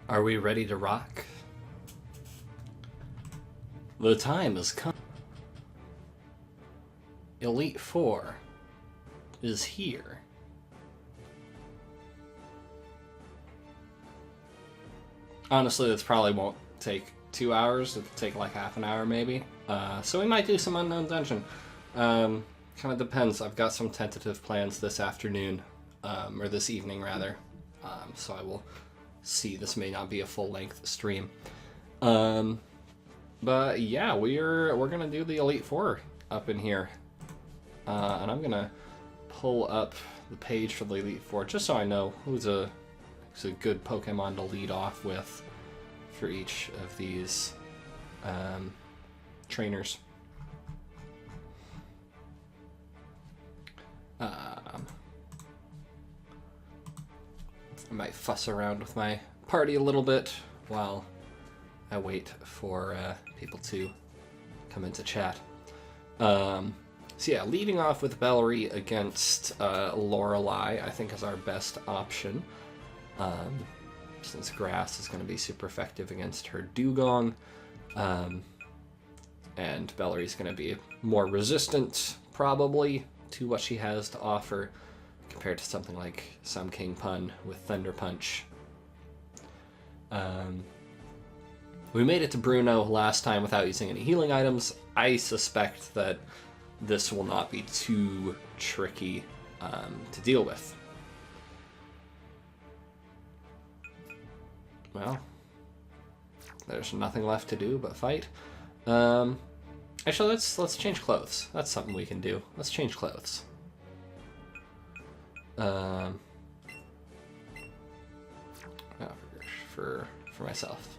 Are we ready to rock? The time has come. Elite Four is here. Honestly, this probably won't take 2 hours. It'll take like half an hour maybe. So we might do some Unknown Dungeon. Kind of depends. I've got some tentative plans this afternoon, or this evening rather. So I will see. This may not be a full-length stream. But yeah, we're gonna do the Elite Four up in here. And I'm gonna pull up the page for the Elite Four just so I know who's a good Pokemon to lead off with for each of these trainers. I might fuss around with my party a little bit while I wait for people to come into chat. So yeah, leading off with Bellary against Lorelei, I think is our best option. Since Grass is going to be super effective against her Dugong. And Bellary's going to be more resistant, probably, to what she has to offer, compared to something like Sun King Pun with Thunder Punch. We made it to Bruno last time without using any healing items. I suspect that this will not be too tricky to deal with. Well, there's nothing left to do but fight. Actually, let's change clothes. That's something we can do. Let's change clothes. No, for myself.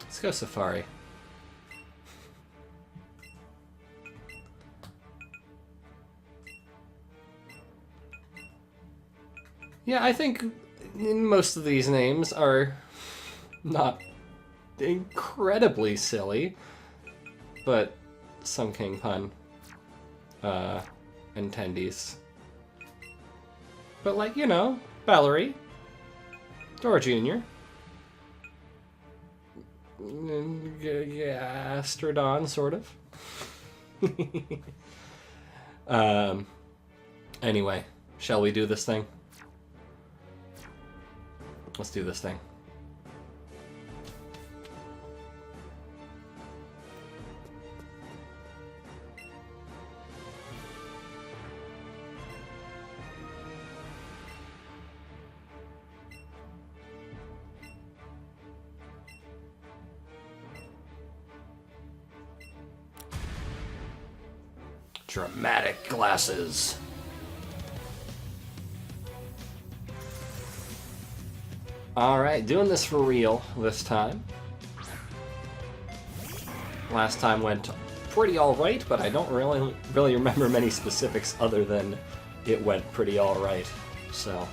Let's go Safari. Yeah, I think most of these names are not incredibly silly, but Sun King Pun, and Tendies. But like, you know, Valerie, Dora Jr., yeah, Astrodon, sort of. Anyway, shall we do this thing? Let's do this thing. Dramatic glasses. Alright, doing this for real this time. Last time went pretty alright, but I don't really remember many specifics other than it went pretty alright, so.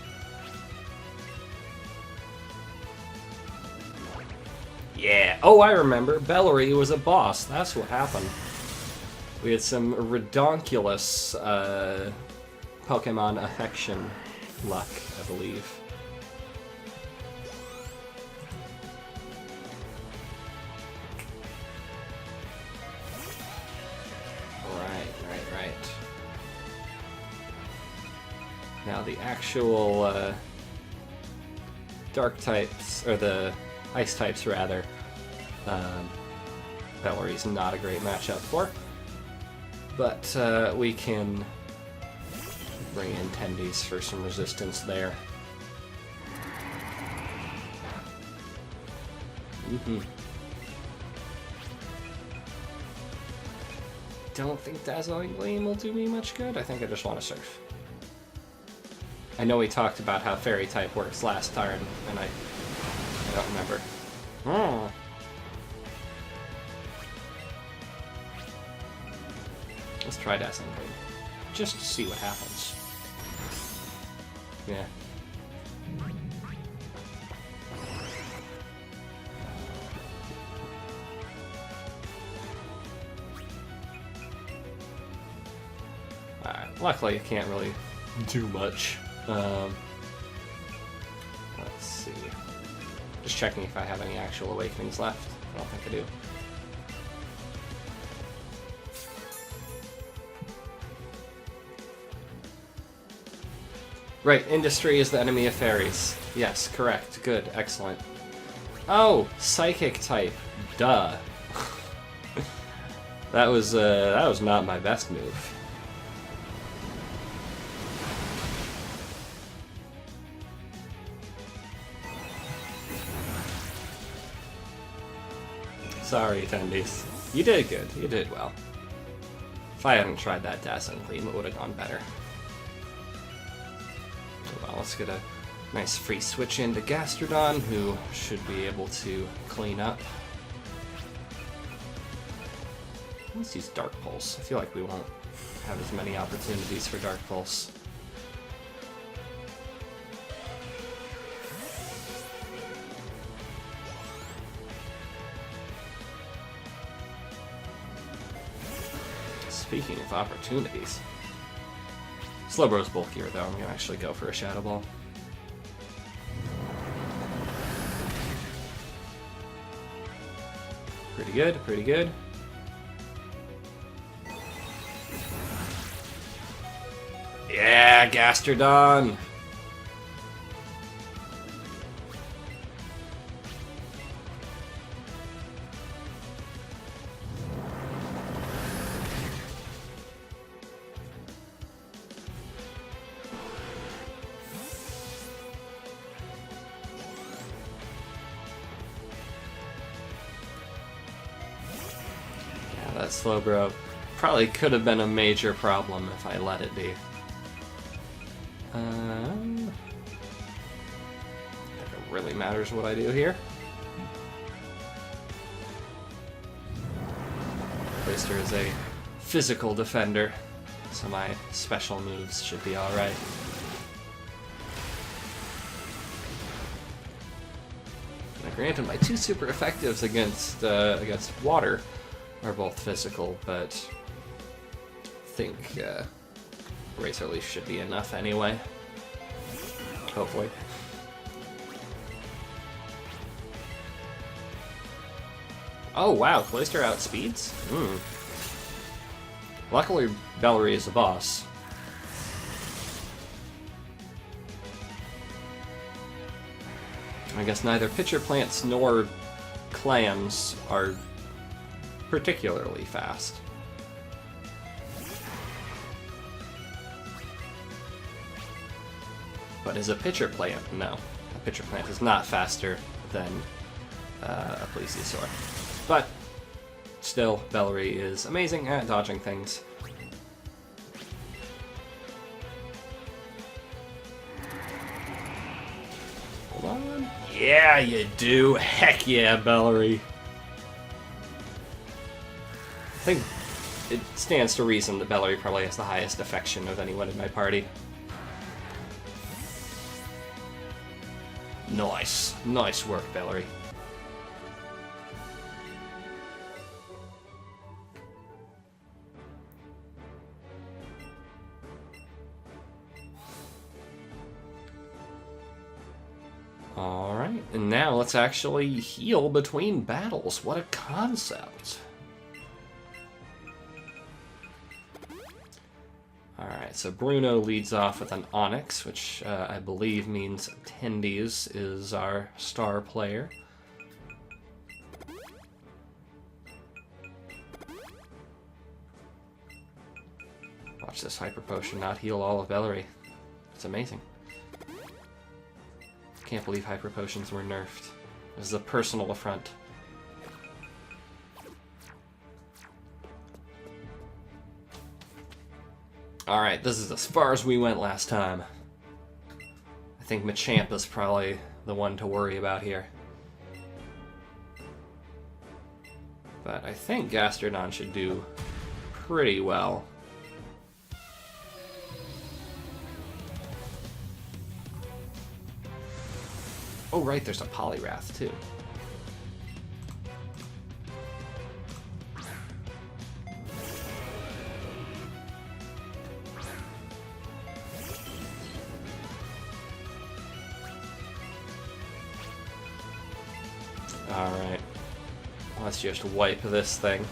Yeah, oh I remember, Bellary was a boss, that's what happened. We had some redonkulous Pokemon affection luck, I believe. Right. Now the actual dark types, or the ice types rather, Bellary's not a great matchup for. But we can bring in Tendies for some resistance there. Don't think Dazzling Gleam will do me much good. I think I just want to surf. I know we talked about how Fairy type works last turn, and I don't remember. Oh. Let's try Dazzling Gleam, just to see what happens. Yeah. Luckily, it can't really too much. Let's see. Just checking if I have any actual awakenings left. I don't think I do. Right, industry is the enemy of fairies. Yes, correct. Good, excellent. Oh, psychic type. Duh. that was not my best move. Sorry, attendees. You did good. You did well. If I hadn't tried that dazzling gleam, it would have gone better. Well, let's get a nice free switch into Gastrodon, who should be able to clean up. Let's use Dark Pulse. I feel like we won't have as many opportunities for Dark Pulse. Speaking of opportunities, Slowbro's bulkier though. I'm gonna actually go for a Shadow Ball. Pretty good, pretty good. Yeah, Gastrodon! That Slowbro probably could have been a major problem if I let it be. If it really matters what I do here. Clayster is a physical defender, so my special moves should be alright. Now granted, my two super effectives against water are both physical, but I think Razor Leaf should be enough anyway. Hopefully. Oh wow, Clayster outspeeds? Luckily, Bellary is a boss. I guess neither pitcher plants nor clams are particularly fast. But is a pitcher plant? No. A pitcher plant is not faster than a plesiosaur. But still, Bellary is amazing at dodging things. Hold on. Yeah, you do. Heck yeah, Bellary. I think it stands to reason that Bellary probably has the highest affection of anyone in my party. Nice. Nice work, Bellary. Alright, and now let's actually heal between battles. What a concept. Alright, so Bruno leads off with an Onyx, which I believe means Attendees is our star player. Watch this Hyper Potion not heal all of Bellary. It's amazing. Can't believe Hyper Potions were nerfed. This is a personal affront. Alright, this is as far as we went last time. I think Machamp is probably the one to worry about here. But I think Gastrodon should do pretty well. Oh right, there's a Poliwrath too. Alright. Let's just wipe this thing.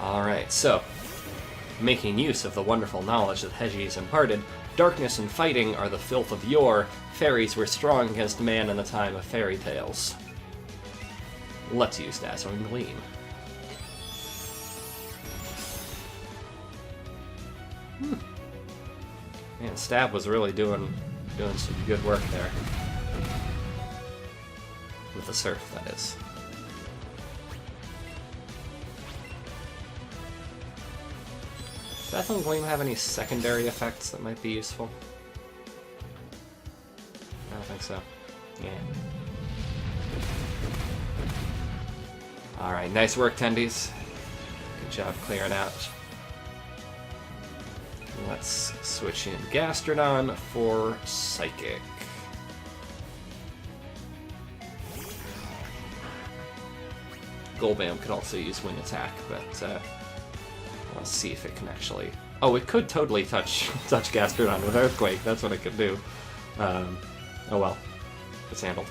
Alright, so, making use of the wonderful knowledge that Hedgies imparted, darkness and fighting are the filth of yore. Fairies were strong against man in the time of fairy tales. Let's use Dazzling Gleam. Man, Stab was really doing some good work there. With the Surf, that is. Does Dazzling Gleam have any secondary effects that might be useful? I don't think so. Yeah. Alright, nice work, Tendies. Good job clearing out. Let's switch in Gastrodon for Psychic. Golbam could also use Wing Attack, but let's see if it can actually... Oh, it could totally touch Gastrodon with Earthquake. That's what it could do. Oh well. It's handled.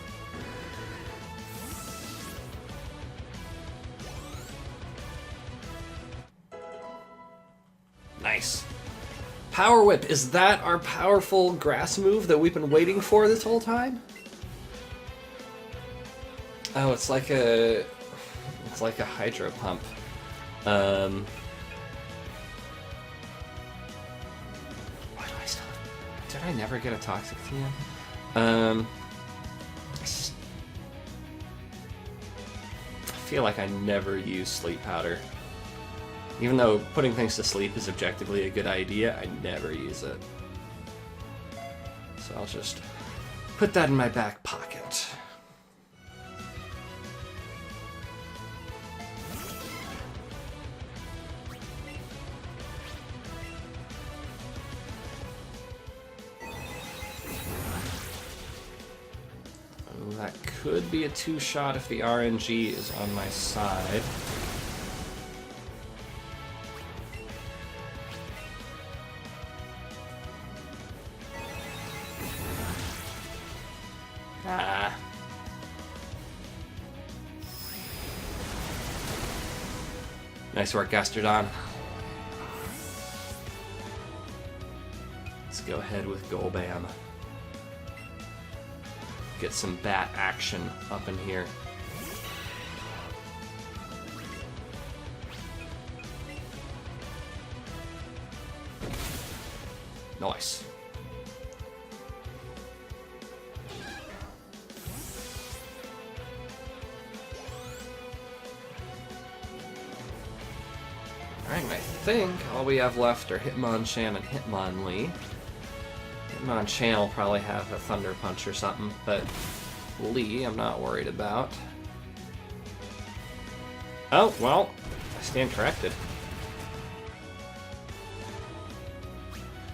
Nice. Power Whip, is that our powerful grass move that we've been waiting for this whole time? Oh, it's like a hydro pump. Why do I still... Did I never get a Toxic TM? I feel like I never use Sleep Powder. Even though putting things to sleep is objectively a good idea, I never use it. So I'll just put that in my back pocket. Oh, that could be a two-shot if the RNG is on my side. Nice work, Gastrodon. Let's go ahead with Golbam. Get some bat action up in here. Nice. Alright, I think all we have left are Hitmonchan and Hitmonlee. Hitmonchan will probably have a Thunder Punch or something, but Lee I'm not worried about. Oh, well, I stand corrected.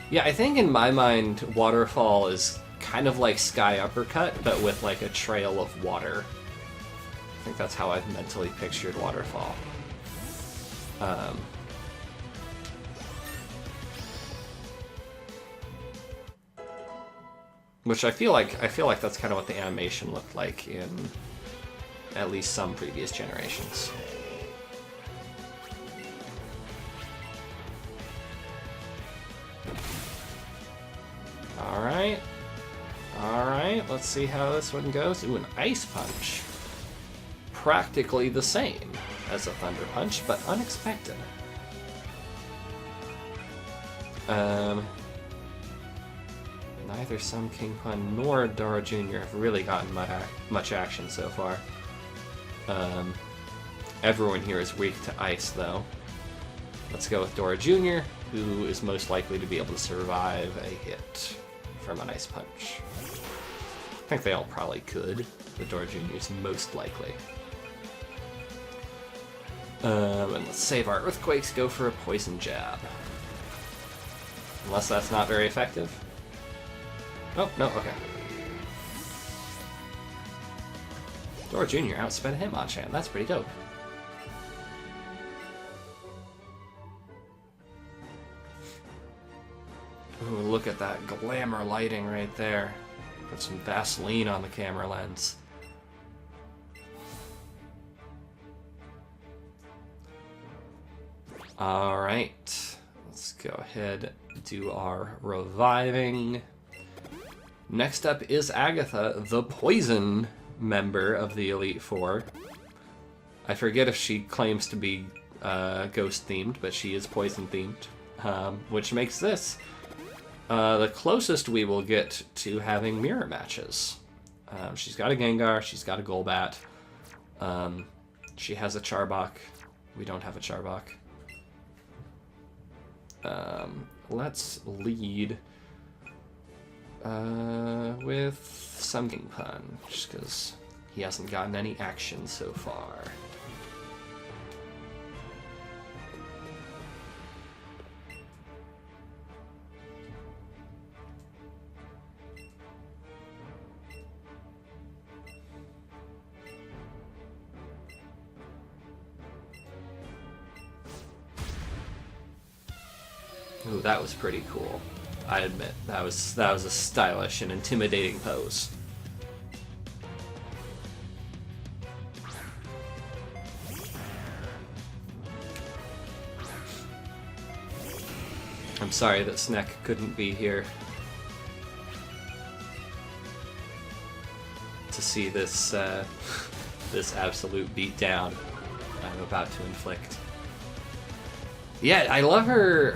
Yeah, I think in my mind, Waterfall is kind of like Sky Uppercut, but with like a trail of water. I think that's how I've mentally pictured Waterfall. Which I feel like that's kind of what the animation looked like in at least some previous generations. Alright. Alright, let's see how this one goes. Ooh, an Ice Punch. Practically the same as a Thunder Punch, but unexpected. Neither Sun King Pun nor Dora Jr. have really gotten much action so far. Everyone here is weak to ice, though. Let's go with Dora Jr., who is most likely to be able to survive a hit from an Ice Punch. I think they all probably could, but Dora Jr. is most likely. And let's save our Earthquakes, go for a Poison Jab. Unless that's not very effective. Oh, no, okay. Thor Jr. outspent Hitmonchan. That's pretty dope. Ooh, look at that glamour lighting right there. Put some Vaseline on the camera lens. Alright. Let's go ahead and do our reviving. Next up is Agatha, the poison member of the Elite Four. I forget if she claims to be ghost-themed, but she is poison-themed, which makes this the closest we will get to having mirror matches. She's got a Gengar, she's got a Golbat, she has a Charbok. We don't have a Charbok. Let's lead with some King Pun, just because he hasn't gotten any action so far. Ooh, that was pretty cool. I admit, that was a stylish and intimidating pose. I'm sorry that Sneck couldn't be here to see this this absolute beatdown I'm about to inflict. Yeah, I love her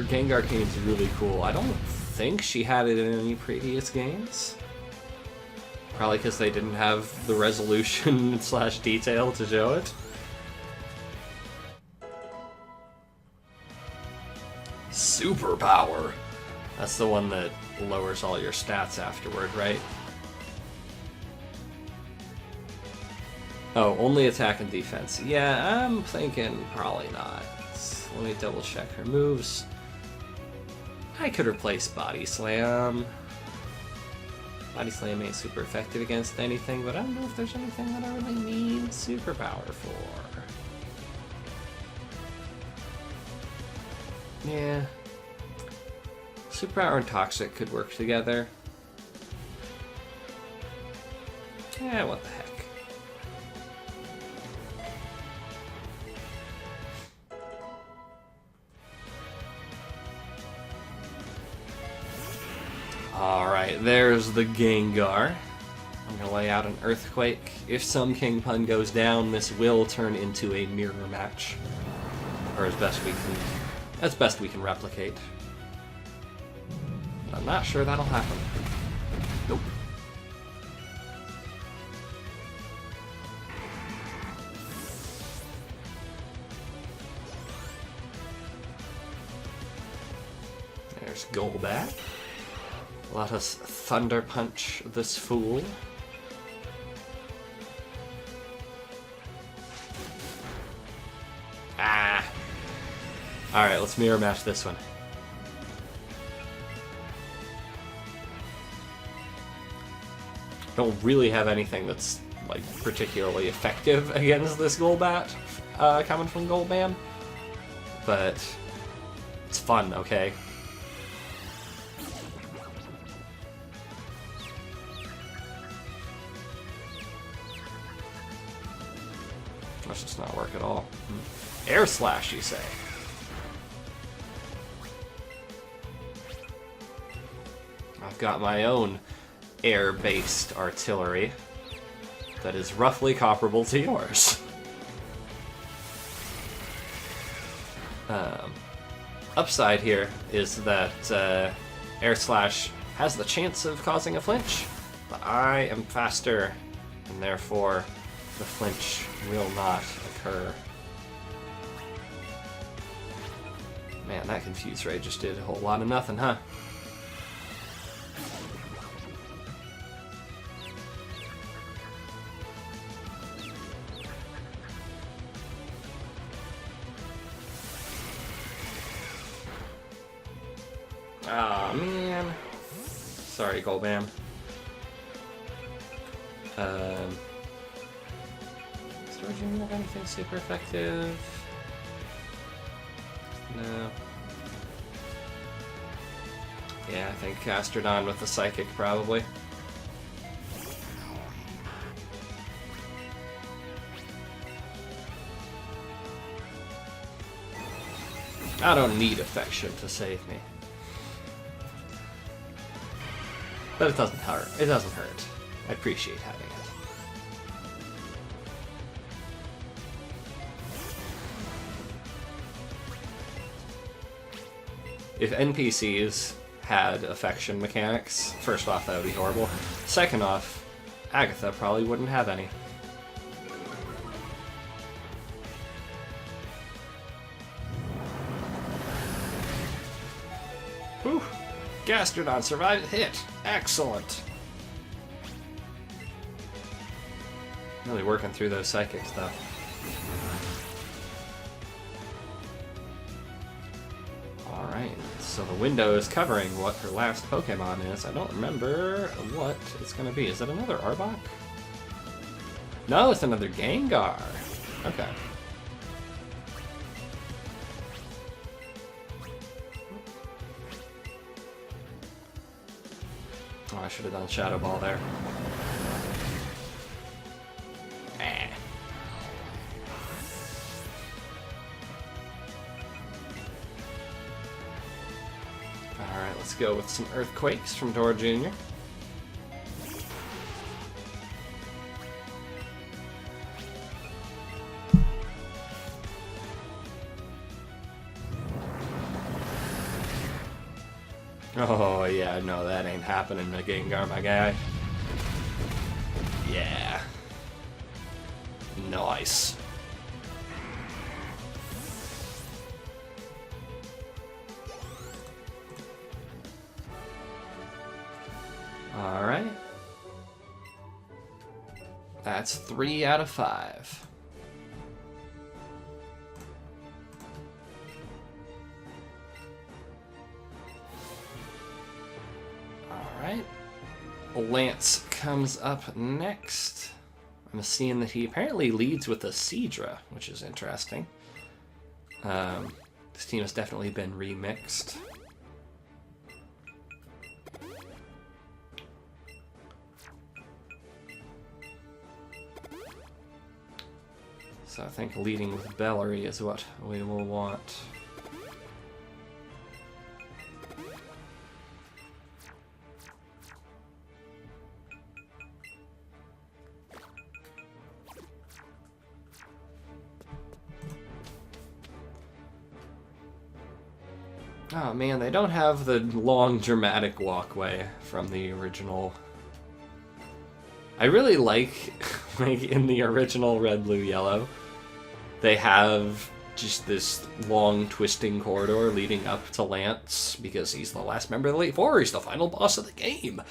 Gengar Cane's really cool. I don't think she had it in any previous games. Probably because they didn't have the resolution / detail to show it. Superpower! That's the one that lowers all your stats afterward, right? Oh, only attack and defense. Yeah, I'm thinking probably not. Let me double check her moves. I could replace Body Slam. Body Slam ain't super effective against anything, but I don't know if there's anything that I really need Superpower for. Yeah. Superpower and Toxic could work together. Yeah, what the heck. Alright, there's the Gengar. I'm gonna lay out an Earthquake. If some King Pun goes down, this will turn into a mirror match. Or as best we can replicate. I'm not sure that'll happen. Nope. There's Golbat. Let us Thunder Punch this fool. Ah! Alright, let's mirror match this one. Don't really have anything that's like particularly effective against this Golbat coming from Golban, but it's fun, okay? Let's just not work at all. Air Slash, you say? I've got my own air-based artillery that is roughly comparable to yours. Upside here is that Air Slash has the chance of causing a flinch, but I am faster, and therefore the flinch will not occur. Man, that Confuse Ray just did a whole lot of nothing, huh? Aw, man. Sorry, Golbam. Does Jr. have anything super effective? No. Yeah, I think Gastrodon with the Psychic, probably. I don't need Affection to save me. But it doesn't hurt. It doesn't hurt. I appreciate having it. If NPCs had Affection mechanics, first off, that would be horrible. Second off, Agatha probably wouldn't have any. Whew! Gastrodon survived hit! Excellent! Really working through those psychics, though. Alright, so the window is covering what her last Pokemon is. I don't remember what it's gonna be. Is that another Arbok? No, it's another Gengar! Okay. Oh, I should have done Shadow Ball there. Alright, let's go with some Earthquakes from Dora Jr. Oh, yeah, no, that ain't happening, my Gengar, my guy. Yeah. Nice. Alright. That's 3 out of 5. Alright. Lance comes up next. I'm seeing that he apparently leads with a Seadra, which is interesting. This team has definitely been remixed. So I think leading with Bellary is what we will want. Oh man, they don't have the long dramatic walkway from the original. I really like in the original Red, Blue, Yellow, they have just this long twisting corridor leading up to Lance because he's the last member of the Elite Four. He's the final boss of the game.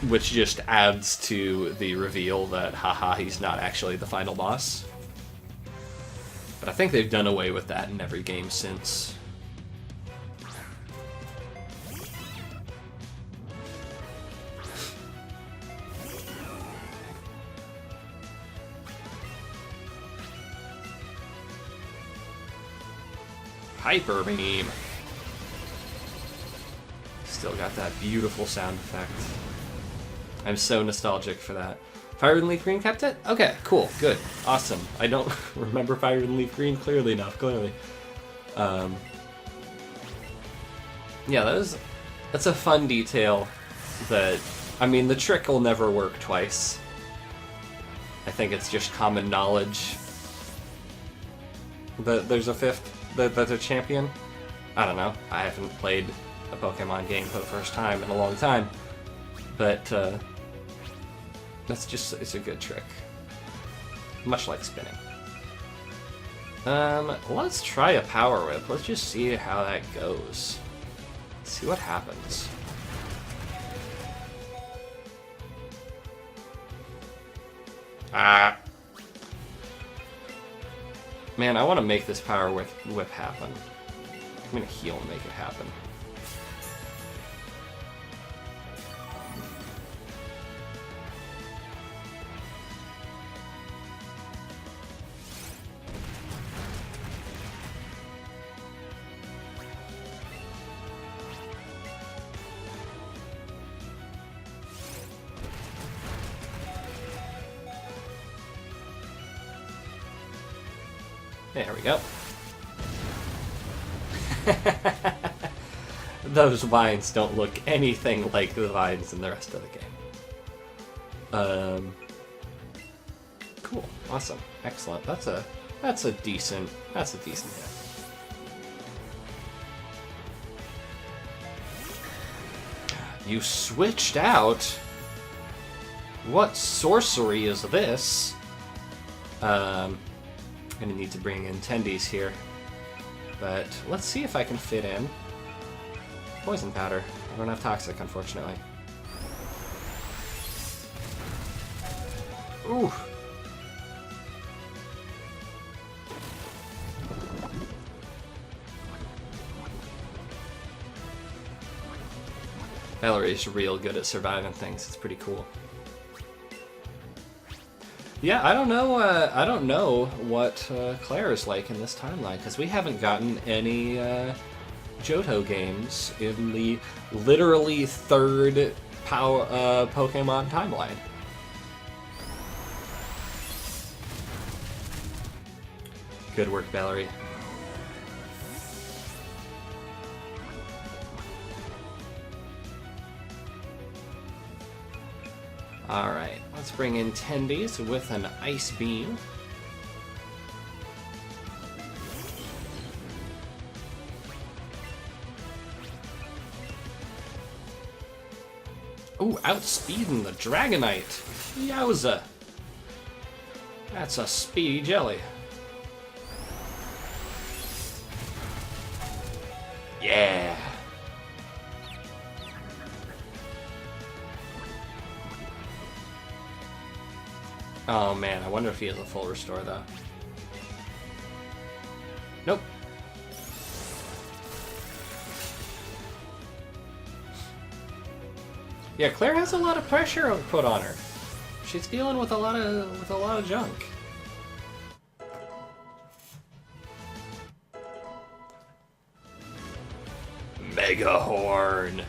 Which just adds to the reveal that, haha, he's not actually the final boss. But I think they've done away with that in every game since. Hyper Beam. Still got that beautiful sound effect. I'm so nostalgic for that. Fire and Leaf Green kept it? Okay, cool, good, awesome. I don't remember Fire and Leaf Green clearly enough, clearly. Yeah, that's a fun detail that, I mean, the trick will never work twice. I think it's just common knowledge that there's a fifth, that's a champion. I don't know, I haven't played a Pokemon game for the first time in a long time, but that's just, it's a good trick. Much like spinning. Let's try a Power Whip. Let's just see how that goes. Let's see what happens. Ah. Man, I want to make this Power Whip happen. I'm gonna heal and make it happen. There we go. Those vines don't look anything like the vines in the rest of the game. Cool. Awesome. Excellent. That's a decent hit. You switched out? What sorcery is this? I'm gonna need to bring in tendies here. But let's see if I can fit in poison powder. I don't have toxic, unfortunately. Ooh. Valerie's real good at surviving things. It's pretty cool. Yeah, I don't know what Claire is like in this timeline, because we haven't gotten any Johto games in the literally third Pokemon timeline. Good work, Valerie. Alright, let's bring in tendies with an Ice Beam. Ooh, outspeeding the Dragonite. Yowza. That's a speedy jelly. Yeah. Oh man, I wonder if he has a full restore though. Nope. Yeah, Claire has a lot of pressure put on her. She's dealing with a lot of junk. Mega Horn.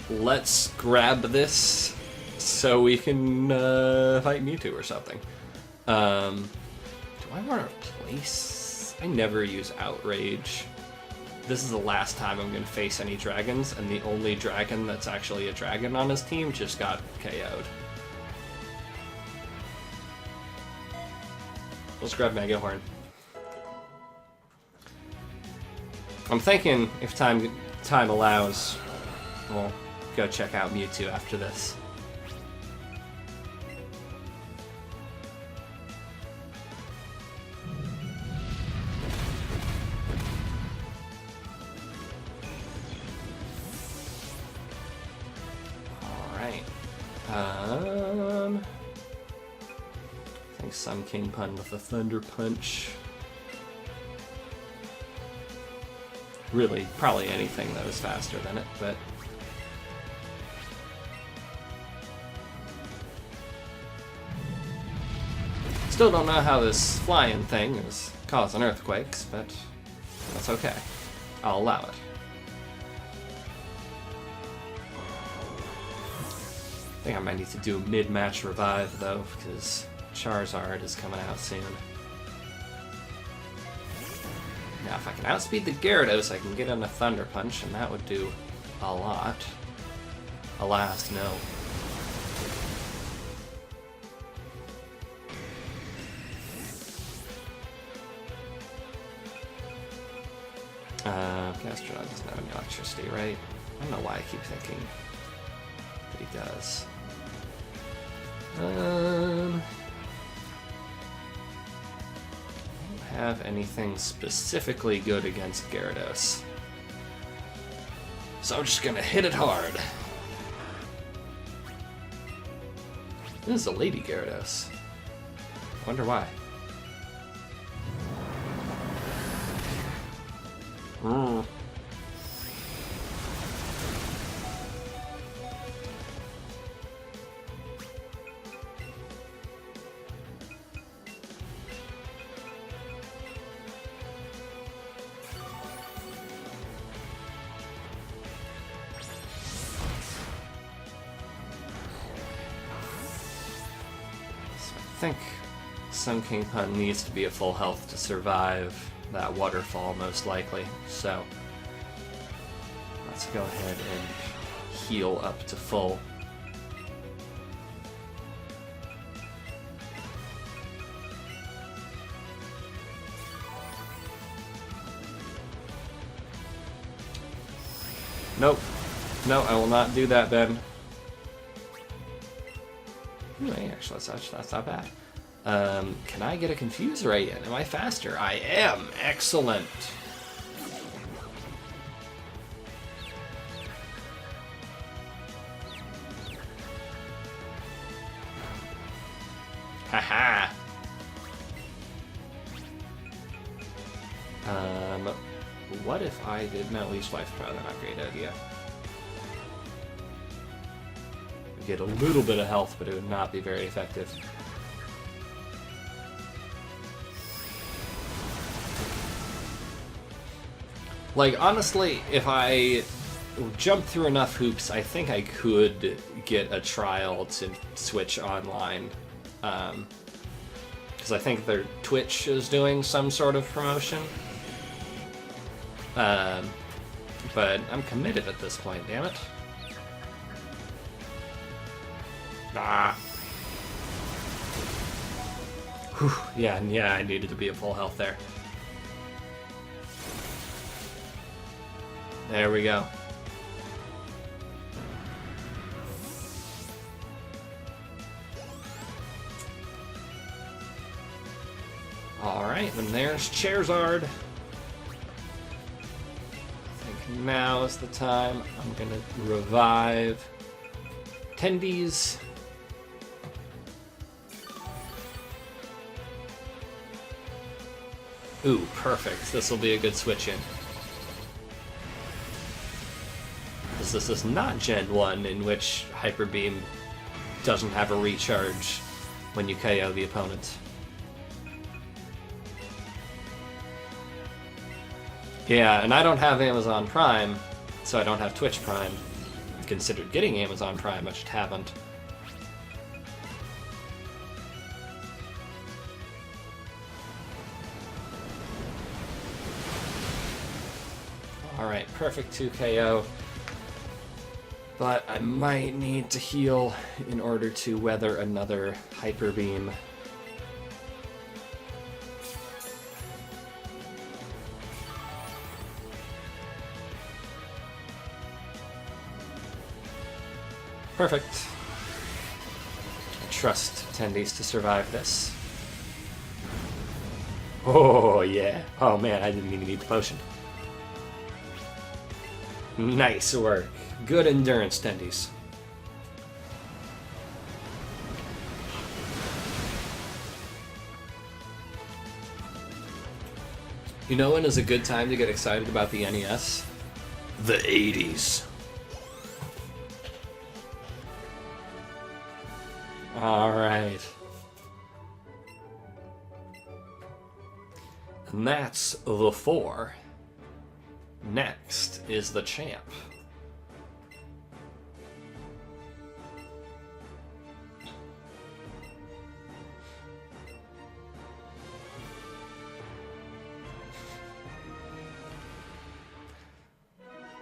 Let's grab this so we can fight Mewtwo or something. Do I want to replace? I never use Outrage. This is the last time I'm going to face any dragons, and the only dragon that's actually a dragon on his team just got KO'd. Let's grab Mega Horn. I'm thinking if time allows, we'll go check out Mewtwo after this. I think some King Pun with a Thunder Punch. Really, probably anything that was faster than it, but... Still don't know how this flying thing is causing earthquakes, but that's okay. I'll allow it. I think I might need to do a mid-match revive, though, because Charizard is coming out soon. Now, if I can outspeed the Gyarados, I can get in a Thunder Punch, and that would do a lot. Alas, no. Gastrodon doesn't have any electricity, right? I don't know why I keep thinking that he does. I don't have anything specifically good against Gyarados. So I'm just gonna hit it hard. This is a Lady Gyarados. Wonder why. Sun King Pun needs to be at full health to survive that waterfall, most likely. So let's go ahead and heal up to full. Nope. No, I will not do that, Ben. Hey, actually, that's not bad. Can I get a Confuse Ray in? Am I faster? I am! Excellent! Haha! What if I did not least life? Probably not a great idea. Get a little bit of health, but it would not be very effective. Like, honestly, if I jumped through enough hoops, I think I could get a trial to switch online. Because I think their Twitch is doing some sort of promotion. But I'm committed at this point, damn it. Ah. Whew. Yeah, I needed to be at full health there. There we go. Alright, and there's Charizard. I think now is the time. I'm gonna revive Tendies. Ooh, perfect. This will be a good switch in. This is not Gen 1, in which Hyper Beam doesn't have a recharge when you KO the opponent. Yeah, and I don't have Amazon Prime, so I don't have Twitch Prime. I've considered getting Amazon Prime, I just haven't. Alright, perfect 2 KO. But I might need to heal in order to weather another Hyper Beam. Perfect. I trust Tendies to survive this. Oh, yeah. Oh, man, I didn't even need the potion. Nice work. Good endurance, Tendies. You know when is a good time to get excited about the NES? The 80s. Alright. And that's the 4. Next is the champ.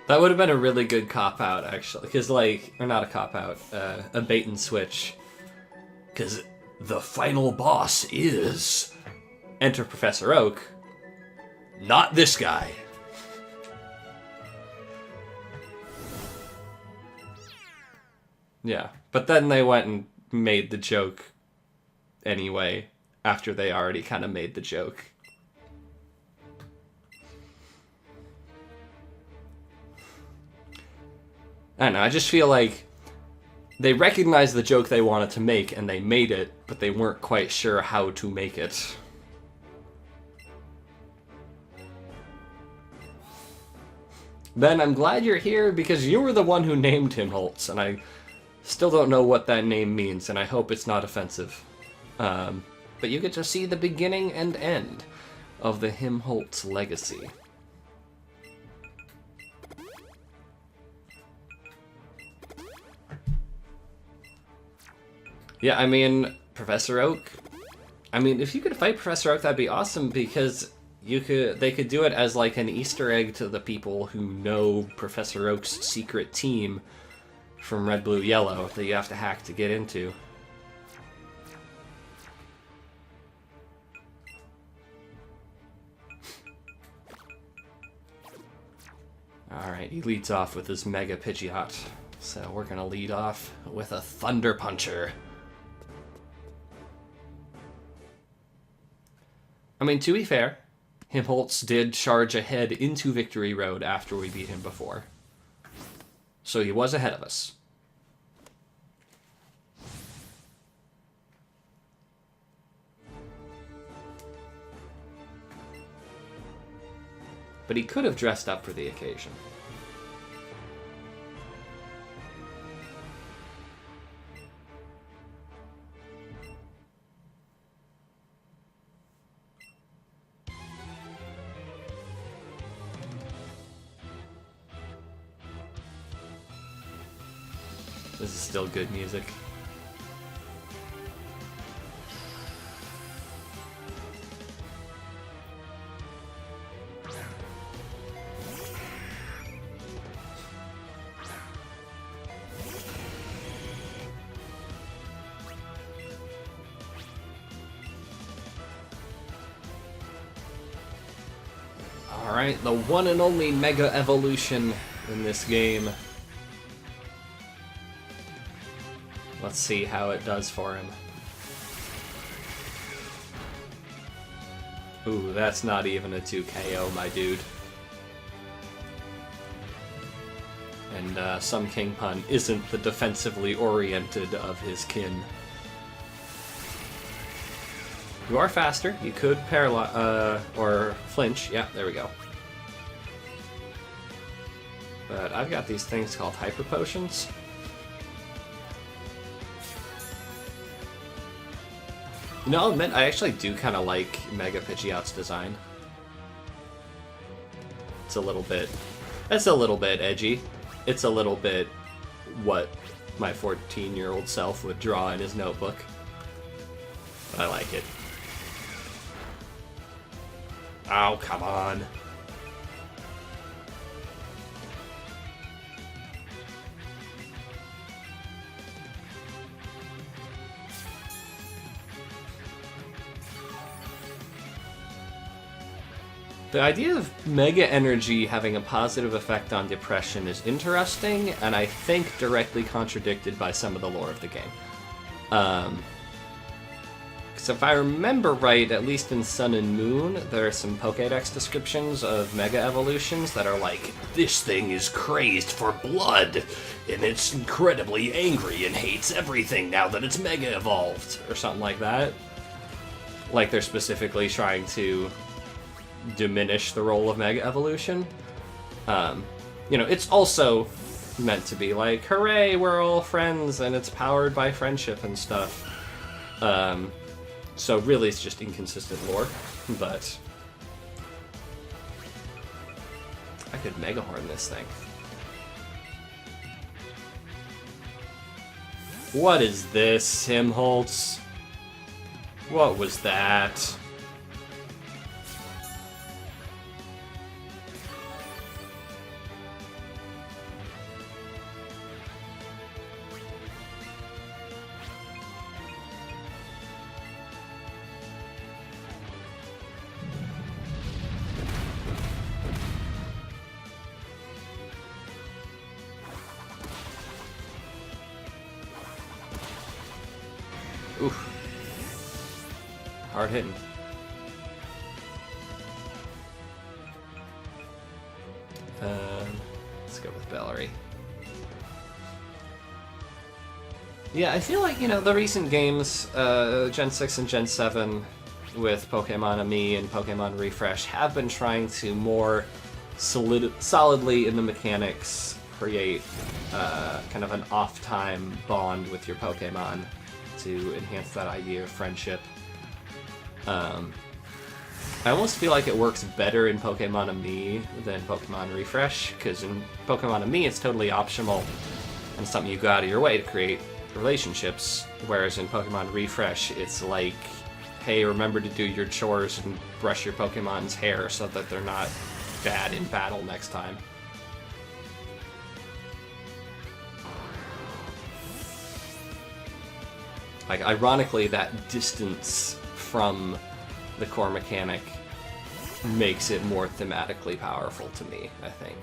That would have been a really good cop-out, actually. Because, like, or not a cop-out, a bait and switch. Because the final boss is... Enter Professor Oak. Not this guy. Yeah, but then they went and made the joke anyway, after they already kind of made the joke. I don't know, I just feel like they recognized the joke they wanted to make and they made it, but they weren't quite sure how to make it. Ben, I'm glad you're here because you were the one who named him Holtz, and I still don't know what that name means, and I hope it's not offensive. But you get to see the beginning and end of the Him-Holtz legacy. Yeah, I mean, Professor Oak, I mean, if you could fight Professor Oak, that'd be awesome, because they could do it as like an Easter egg to the people who know Professor Oak's secret team from Red, Blue, Yellow that you have to hack to get into. Alright, he leads off with his Mega Pidgeot. So we're gonna lead off with a Thunder Puncher. I mean, to be fair, Himholtz did charge ahead into Victory Road after we beat him before. So he was ahead of us. But he could have dressed up for the occasion. This is still good music. Alright, the one and only Mega Evolution in this game. Let's see how it does for him. Ooh, that's not even a 2KO, my dude. And some King Pun isn't the defensively oriented of his kin. You are faster. You could paralyze, or flinch. Yeah, there we go. But I've got these things called Hyper Potions. You know, I'll admit, I actually do kind of like Mega Pidgeot's design. It's a little bit edgy. It's a little bit what my 14-year-old self would draw in his notebook. But I like it. Oh, come on. The idea of Mega Energy having a positive effect on depression is interesting, and I think directly contradicted by some of the lore of the game. Because if I remember right, at least in Sun and Moon, there are some Pokédex descriptions of Mega Evolutions that are like, this thing is crazed for blood, and it's incredibly angry and hates everything now that it's Mega Evolved, or something like that. Like they're specifically trying to diminish the role of Mega Evolution. You know, it's also meant to be like, hooray, we're all friends, and it's powered by friendship and stuff. So really it's just inconsistent lore, but I could Mega Horn this thing. What is this, Himholtz? What was that? Oof. Hard hitting. Let's go with Bellary. Yeah, I feel like, you know, the recent games, Gen 6 and Gen 7, with Pokemon Ami and Pokemon Refresh, have been trying to more solidly in the mechanics create kind of an off-time bond with your Pokemon to enhance that idea of friendship. I almost feel like it works better in Pokemon Ami than Pokemon Refresh, because in Pokemon Ami it's totally optional and something you go out of your way to create relationships, whereas in Pokemon Refresh it's like hey, remember to do your chores and brush your Pokemon's hair so that they're not bad in battle next time. Like, ironically, that distance from the core mechanic makes it more thematically powerful to me, I think.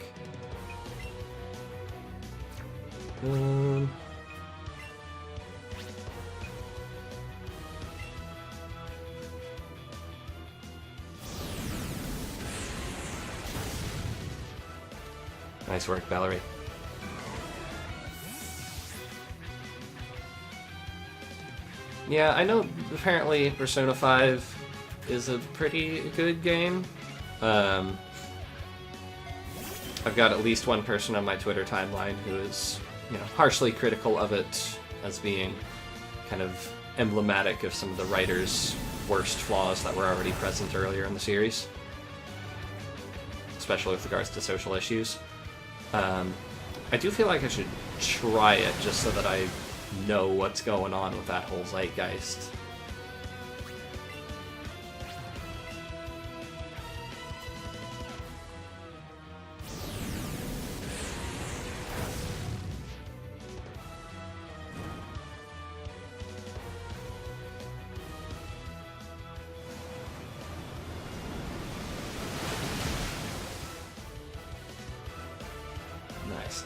Nice work, Valerie. Yeah, I know apparently Persona 5 is a pretty good game. I've got at least one person on my Twitter timeline who is, harshly critical of it as being kind of emblematic of some of the writer's worst flaws that were already present earlier in the series, especially with regards to social issues. I do feel like I should try it just so that I know what's going on with that whole zeitgeist.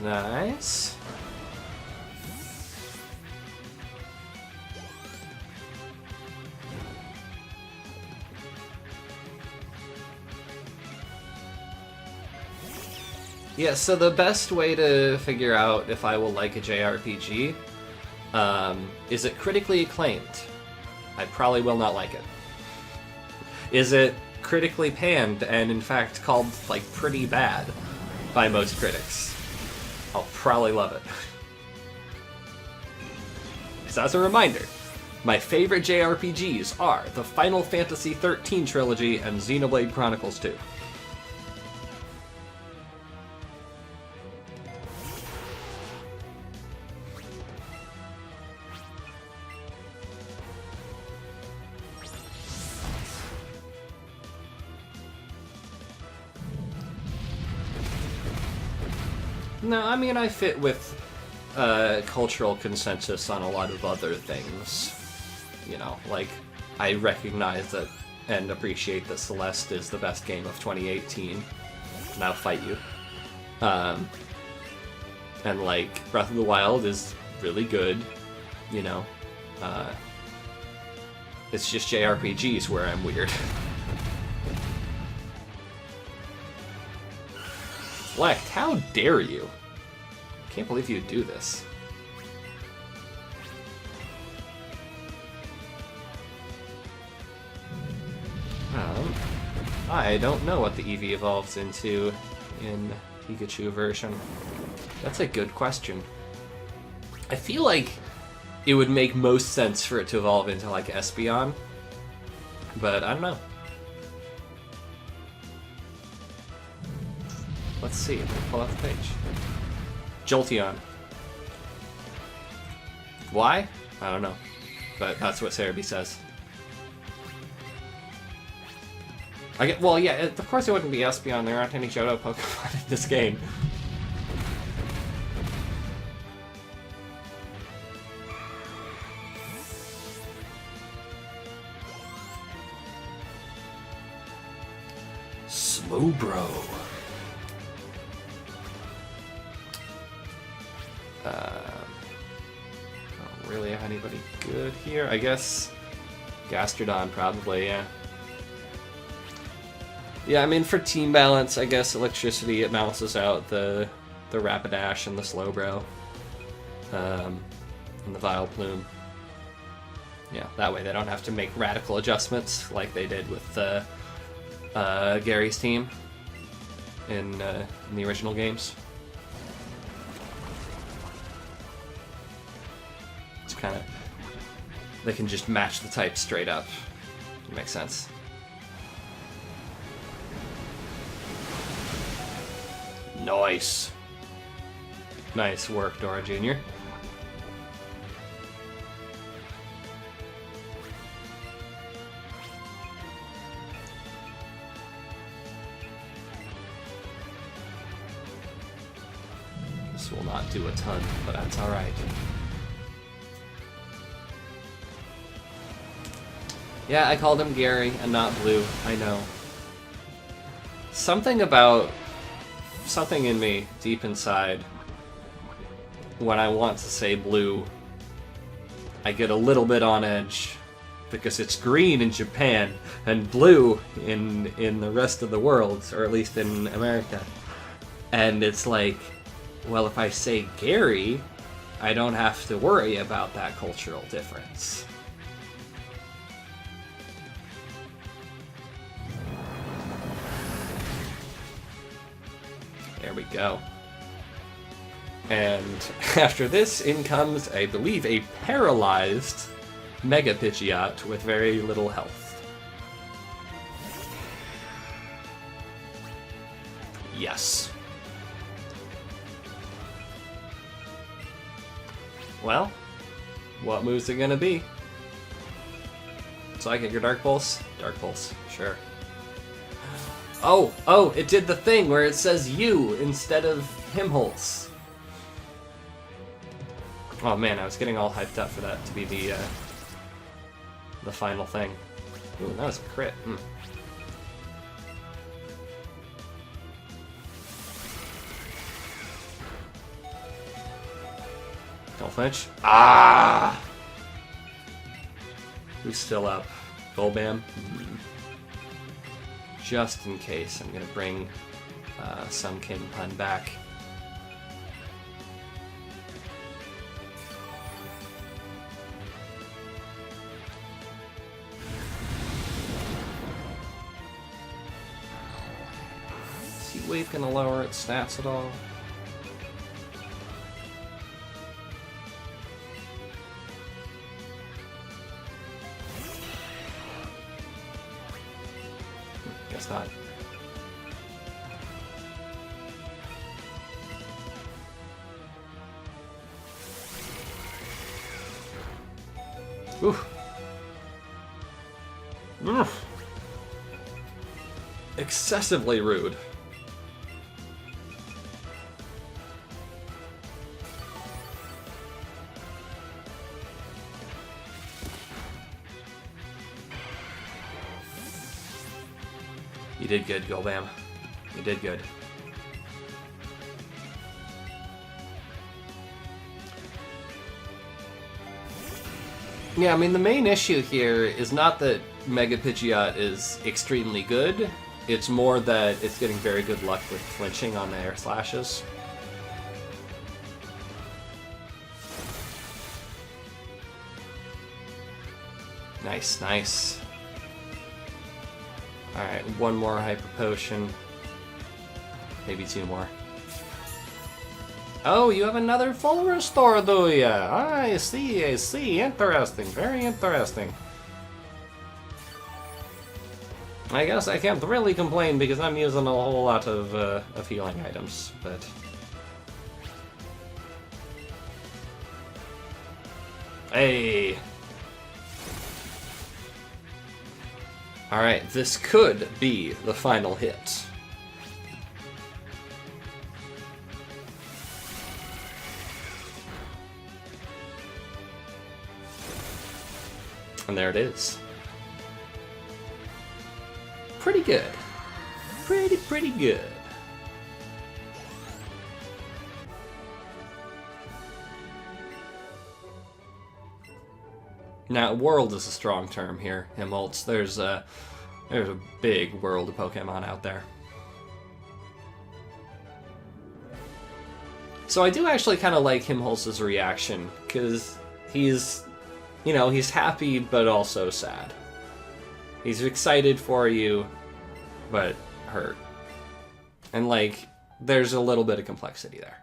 Nice. Yeah, so the best way to figure out if I will like a JRPG, is it critically acclaimed? I probably will not like it. Is it critically panned and in fact called, pretty bad by most critics? I'll probably love it. So as a reminder, my favorite JRPGs are the Final Fantasy XIII trilogy and Xenoblade Chronicles 2. No, I mean, I fit with cultural consensus on a lot of other things. I recognize that and appreciate that Celeste is the best game of 2018. And I'll fight you. And, Breath of the Wild is really good, It's just JRPGs where I'm weird. Flecked, how dare you? Can't believe you'd do this. I don't know what the Eevee evolves into in Pikachu version. That's a good question. I feel like it would make most sense for it to evolve into, Espeon, but I don't know. Let's see, let me pull out the page. Jolteon. Why? I don't know. But that's what Cerebi says. Well, yeah, of course it wouldn't be Espeon. There aren't any Johto Pokemon in this game. Slowbro. Don't really have anybody good here. I guess Gastrodon, probably, yeah. Yeah, I mean, for team balance, I guess Electricity, it balances out the Rapidash and the Slowbro. And the Vileplume. Yeah, that way they don't have to make radical adjustments like they did with Gary's team in the original games. It's kind of... They can just match the type straight up. It makes sense. Nice. Nice work, Dora Jr. this will not do a ton, but that's alright. Yeah, I called him Gary and not Blue, I know. Something in me, deep inside, when I want to say Blue, I get a little bit on edge, because it's green in Japan, and blue in the rest of the world, or at least in America. And it's like, well, if I say Gary, I don't have to worry about that cultural difference. There we go. And after this, in comes, I believe, a paralyzed Mega Pidgeot with very little health. Yes. Well, what move's it gonna be? Psychic or Dark Pulse? Dark Pulse, sure. Oh, it did the thing where it says you instead of Himholtz. Oh man, I was getting all hyped up for that to be the final thing. Ooh, that was a crit. Don't flinch. Ah! Who's still up? Golbam? Just in case, I'm gonna bring some King Pun back. Is Heat Wave gonna lower its stats at all? Guess not. Ooh. Excessively rude. You did good, Golbam. You did good. Yeah, I mean, the main issue here is not that Mega Pidgeot is extremely good, it's more that it's getting very good luck with flinching on the air slashes. Nice, nice. Alright, one more Hyper Potion. Maybe two more. Oh, you have another full restore, do ya? I see, I see. Interesting, very interesting. I guess I can't really complain because I'm using a whole lot of healing items, but... Hey! Alright, this could be the final hit. And there it is. Pretty good. Pretty good. Now, world is a strong term here, Himholtz. There's a big world of Pokemon out there. So I do actually kind of like Himholtz's reaction, because he's, you know, he's happy but also sad. He's excited for you, but hurt. And, like, there's a little bit of complexity there.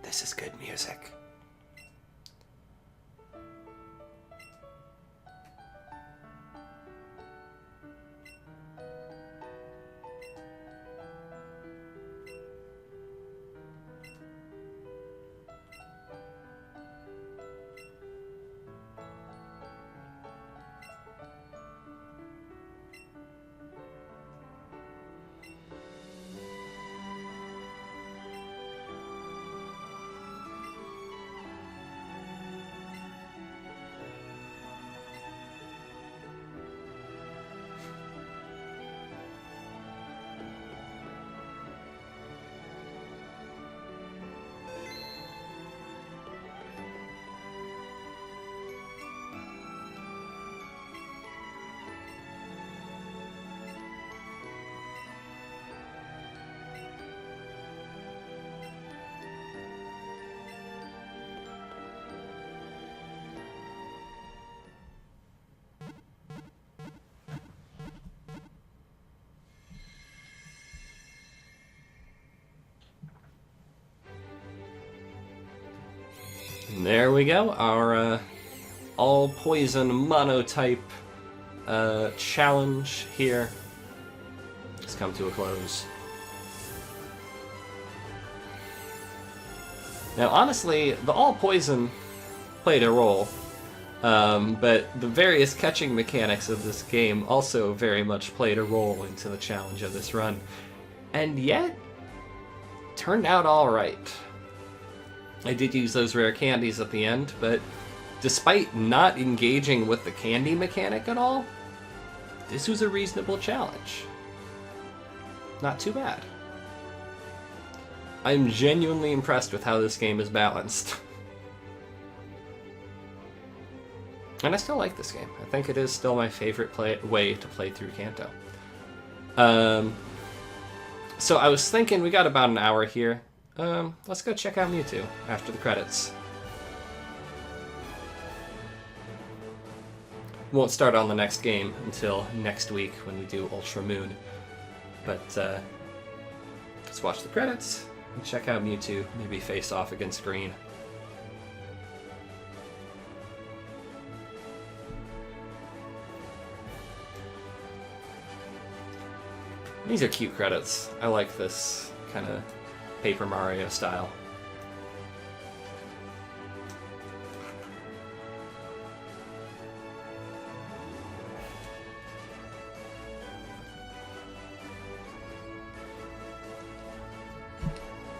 This is good music. There we go, our all-poison Monotype challenge here has come to a close. Now, honestly, the all-poison played a role, but the various catching mechanics of this game also very much played a role into the challenge of this run, and yet turned out alright. I did use those rare candies at the end, but despite not engaging with the candy mechanic at all, this was a reasonable challenge. Not too bad. I'm genuinely impressed with how this game is balanced. And I still like this game. I think it is still my favorite way to play through Kanto. So I was thinking we got about an hour here. Let's go check out Mewtwo after the credits. Won't start on the next game until next week when we do Ultra Moon. But let's watch the credits and check out Mewtwo, maybe face off against Green. These are cute credits. I like this kind of Paper Mario style.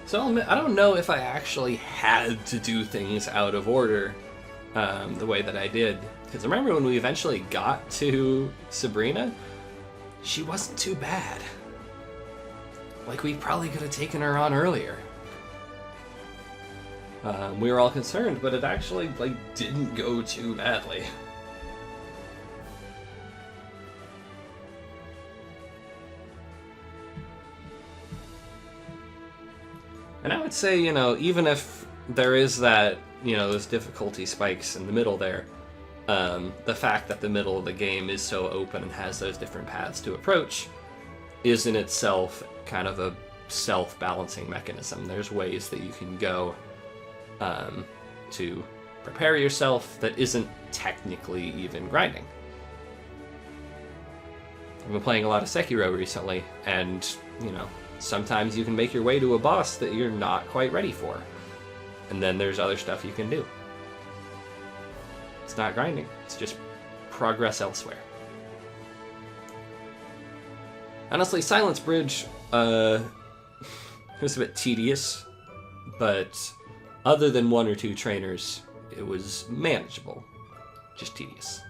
So I don't know if I actually had to do things out of order the way that I did. Because remember when we eventually got to Sabrina, she wasn't too bad. Like, we probably could have taken her on earlier. We were all concerned, but it actually, like, didn't go too badly. And I would say, you know, even if there is that, you know, those difficulty spikes in the middle there, the fact that the middle of the game is so open and has those different paths to approach is in itself kind of a self-balancing mechanism. There's ways that you can go to prepare yourself that isn't technically even grinding. I've been playing a lot of Sekiro recently, and, you know, sometimes you can make your way to a boss that you're not quite ready for. And then there's other stuff you can do. It's not grinding, it's just progress elsewhere. Honestly, Silence Bridge it was a bit tedious, but other than one or two trainers, it was manageable. Just tedious.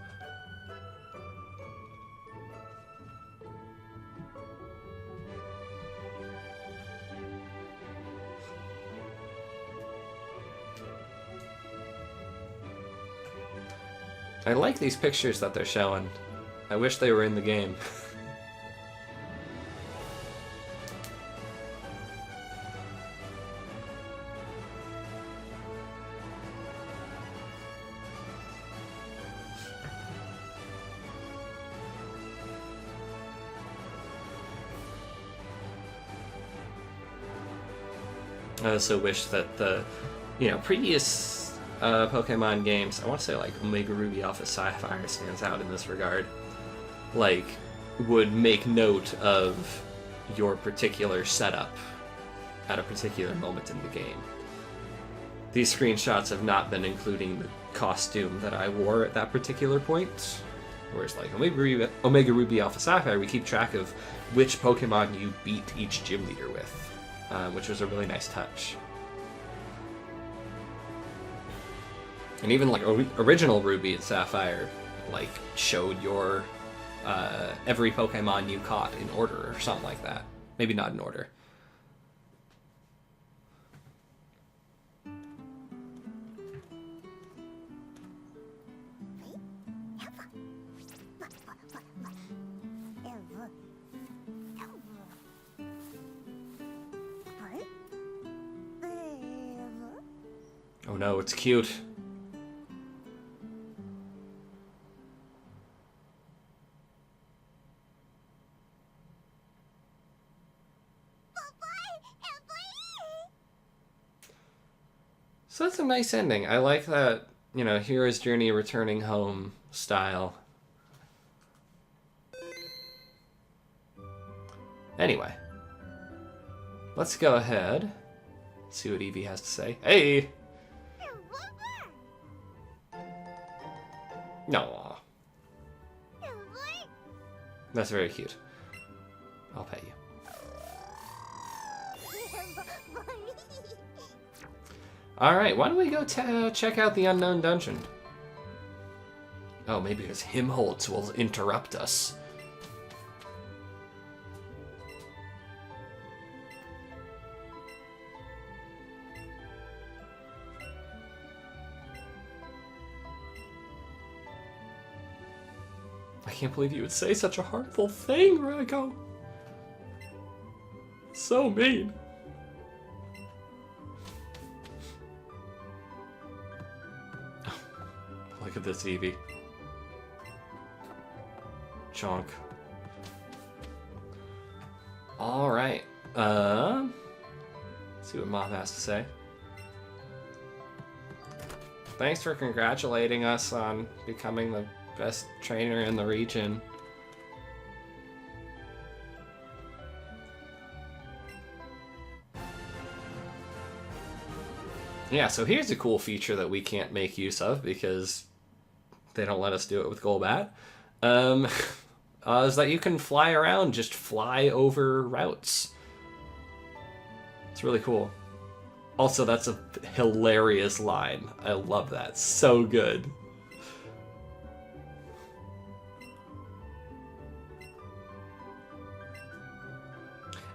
I like these pictures that they're showing. I wish they were in the game. I also wish that the, you know, previous Pokemon games, I want to say like Omega Ruby Alpha Sapphire stands out in this regard, like, would make note of your particular setup at a particular moment in the game. These screenshots have not been including the costume that I wore at that particular point, whereas like Omega Ruby Alpha Sapphire, we keep track of which Pokemon you beat each gym leader with. Which was a really nice touch. And even like original Ruby and Sapphire, like, showed your every Pokemon you caught in order or something like that. Maybe not in order. Oh no, it's cute. So that's a nice ending. I like that, you know, hero's journey returning home style. Anyway, let's go ahead, see what Eevee has to say. Hey! No. That's very cute. I'll pay you. Alright, why don't we go check out the unknown dungeon? Oh, maybe his hymnholds will interrupt us. I can't believe you would say such a harmful thing, Rago. So mean. Look at this, Eevee. Chonk. Alright. Let's see what Mom has to say. Thanks for congratulating us on becoming the best trainer in the region. Yeah, so here's a cool feature that we can't make use of because they don't let us do it with Golbat. Is that you can fly around, just fly over routes. It's really cool. Also, that's a hilarious line. I love that. So good.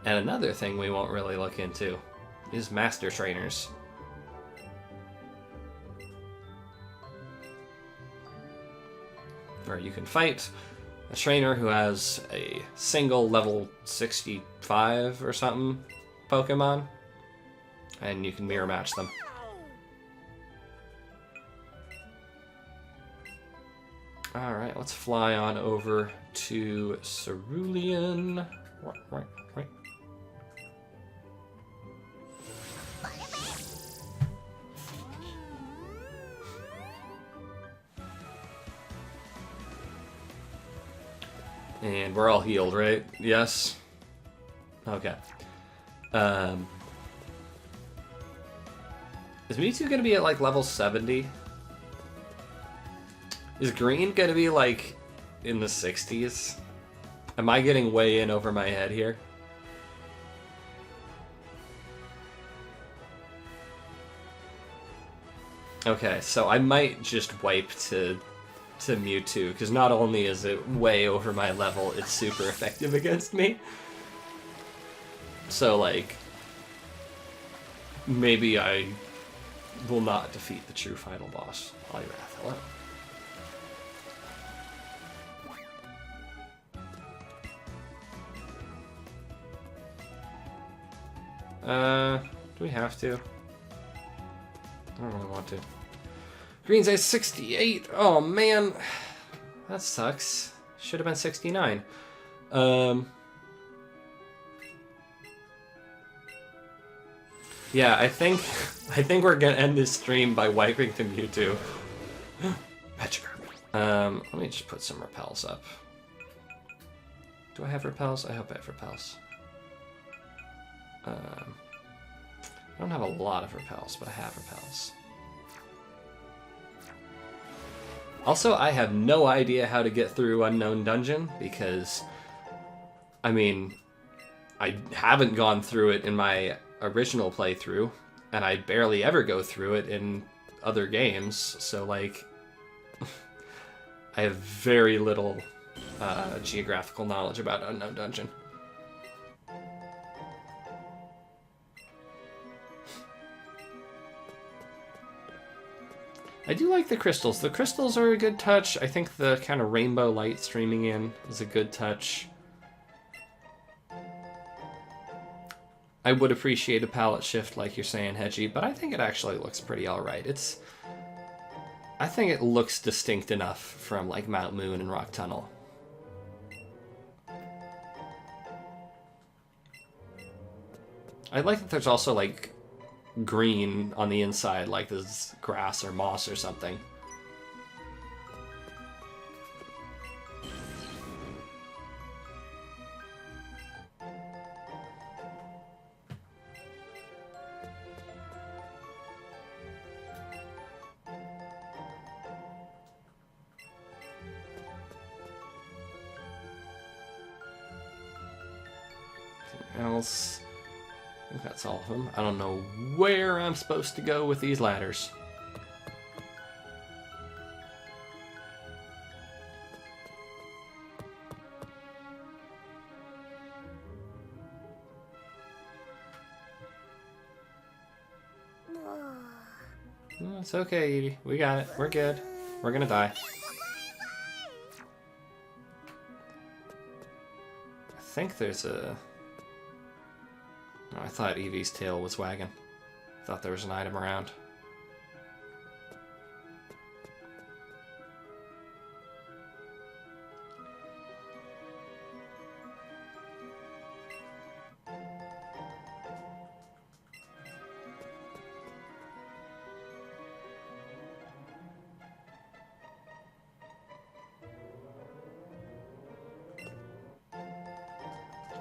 And another thing we won't really look into is master trainers. Where you can fight a trainer who has a single level 65 or something Pokemon, and you can mirror match them. Alright, let's fly on over to Cerulean. Right. And we're all healed, right? Yes? Okay. Is Mewtwo gonna be at, like, level 70? Is Green gonna be, like, in the 60s? Am I getting way in over my head here? Okay, so I might just wipe to Mewtwo, because not only is it way over my level, it's super effective against me. So, like, maybe I will not defeat the true final boss. Poliwrath, hello. Do we have to? I don't really want to. Green's at 68. Oh man, that sucks. Should have been 69. Yeah, I think we're gonna end this stream by wiping the Mewtwo. Magikarp. Let me just put some repels up. Do I have repels? I hope I have repels. I don't have a lot of repels, but I have repels. Also, I have no idea how to get through Unknown Dungeon, because, I mean, I haven't gone through it in my original playthrough, and I barely ever go through it in other games, so, like, I have very little geographical knowledge about Unknown Dungeon. I do like the crystals. The crystals are a good touch. I think the kind of rainbow light streaming in is a good touch. I would appreciate a palette shift like you're saying, Hedgie, but I think it actually looks pretty alright. I think it looks distinct enough from like Mount Moon and Rock Tunnel. I like that there's also like green on the inside, like this grass or moss or something. Else, I think that's all of them. I don't know where I'm supposed to go with these ladders. It's okay, Eevee. We got it. We're good. We're gonna die. I think there's a... Oh, I thought Eevee's tail was wagging. I thought there was an item around.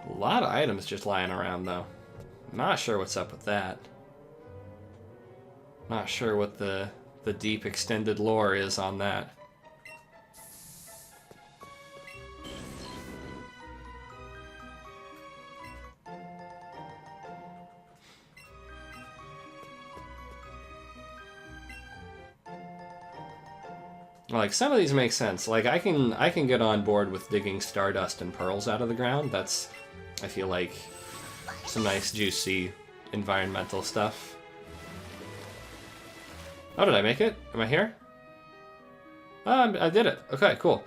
A lot of items just lying around, though. Not sure what's up with that. Not sure what the deep extended lore is on that. Like, some of these make sense. Like, I can get on board with digging stardust and pearls out of the ground. That's, I feel like, some nice, juicy, environmental stuff. Oh, did I make it? Am I here? Oh, I did it. Okay, cool.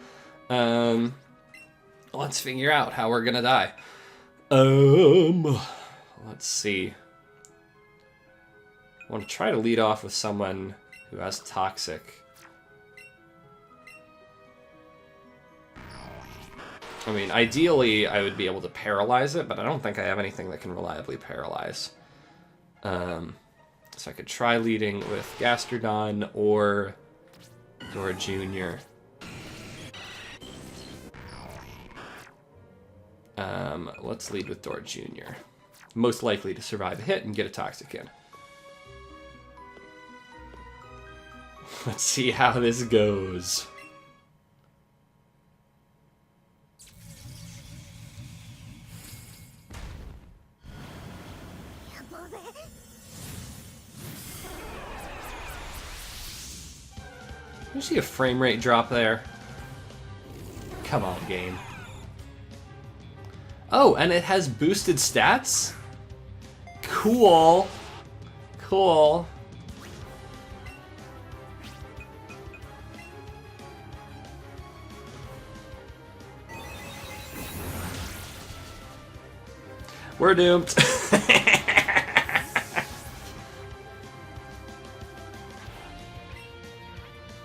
Let's figure out how we're gonna die. Let's see. I want to try to lead off with someone who has toxic. I mean, ideally, I would be able to paralyze it, but I don't think I have anything that can reliably paralyze. So I could try leading with Gastrodon or Dora Jr. Let's lead with Dora Jr. Most likely to survive a hit and get a toxic in. Let's see how this goes. You see a frame rate drop there? Come on, game. Oh, and it has boosted stats? Cool. Cool. We're doomed.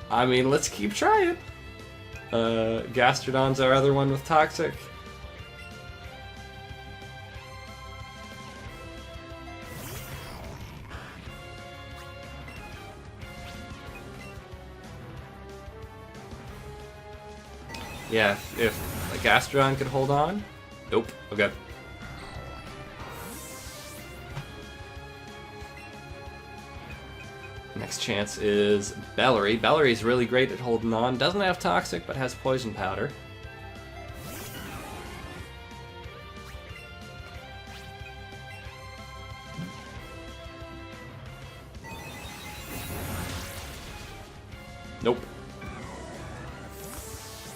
I mean, let's keep trying. Gastrodon's our other one with toxic. Yeah, if a Gastrodon could hold on. Nope. Okay. Next chance is Bellary. Bellary's really great at holding on. Doesn't have toxic, but has poison powder. Nope.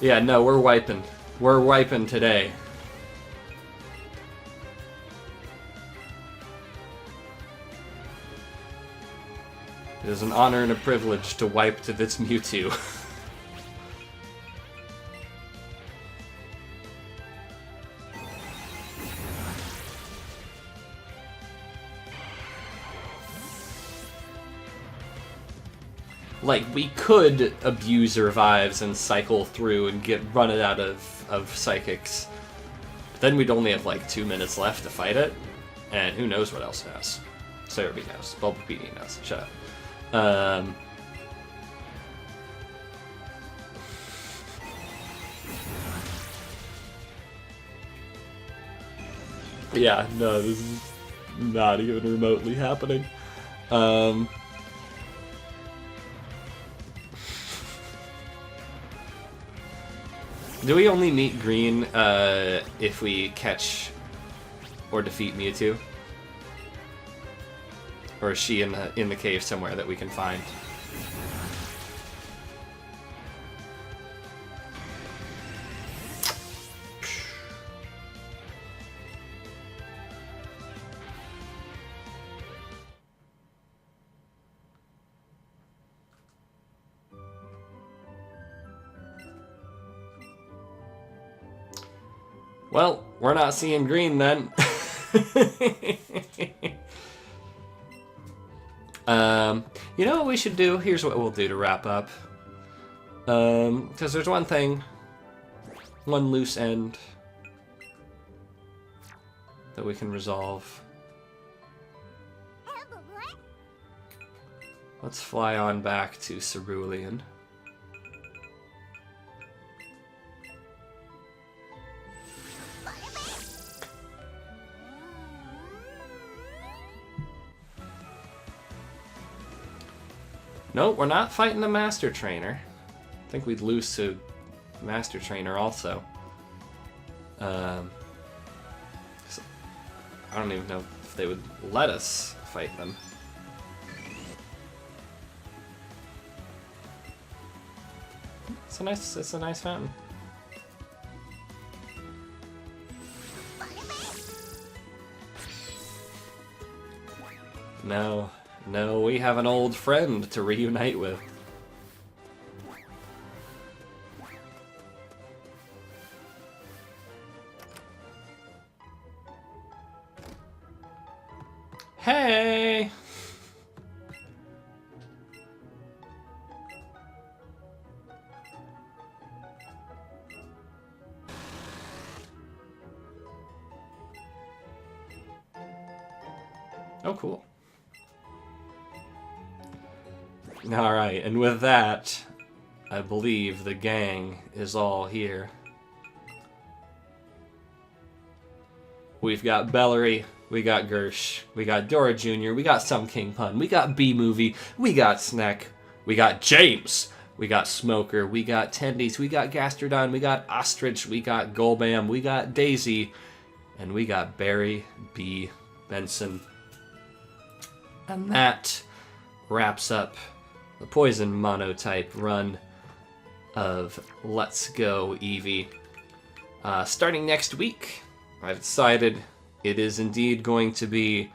Yeah, no, we're wiping. We're wiping today. It is an honor and a privilege to wipe to this Mewtwo. Like, we could abuse revives and cycle through and run it out of psychics. But then we'd only have like 2 minutes left to fight it, and who knows what else it has. Cerebi knows. Bulbapedia knows. Shut up. Yeah, no, this is not even remotely happening. Do we only meet Green if we catch or defeat Mewtwo? Or is she in the cave somewhere that we can find? Well, we're not seeing Green then. You know what we should do? Here's what we'll do to wrap up. Because there's one loose end that we can resolve. Let's fly on back to Cerulean. No, we're not fighting the Master Trainer. I think we'd lose to Master Trainer also. So I don't even know if they would let us fight them. It's a nice fountain. No, we have an old friend to reunite with. Hey! Oh, cool. Alright, and with that, I believe the gang is all here. We've got Bellary, we got Gersh, we got Dora Jr., we got Some King Pun, we got B-Movie, we got Snack, we got James, we got Smoker, we got Tendies, we got Gastrodon, we got Ostrich, we got Golbam, we got Daisy, and we got Barry B. Benson. And that wraps up the Poison Monotype run of Let's Go Eevee. Starting next week, I've decided it is indeed going to be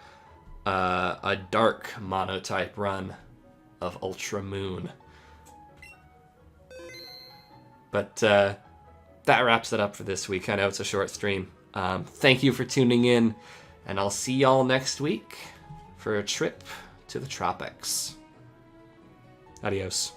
a dark Monotype run of Ultra Moon. But that wraps it up for this week. I know it's a short stream. Thank you for tuning in, and I'll see y'all next week for a trip to the tropics. Adios.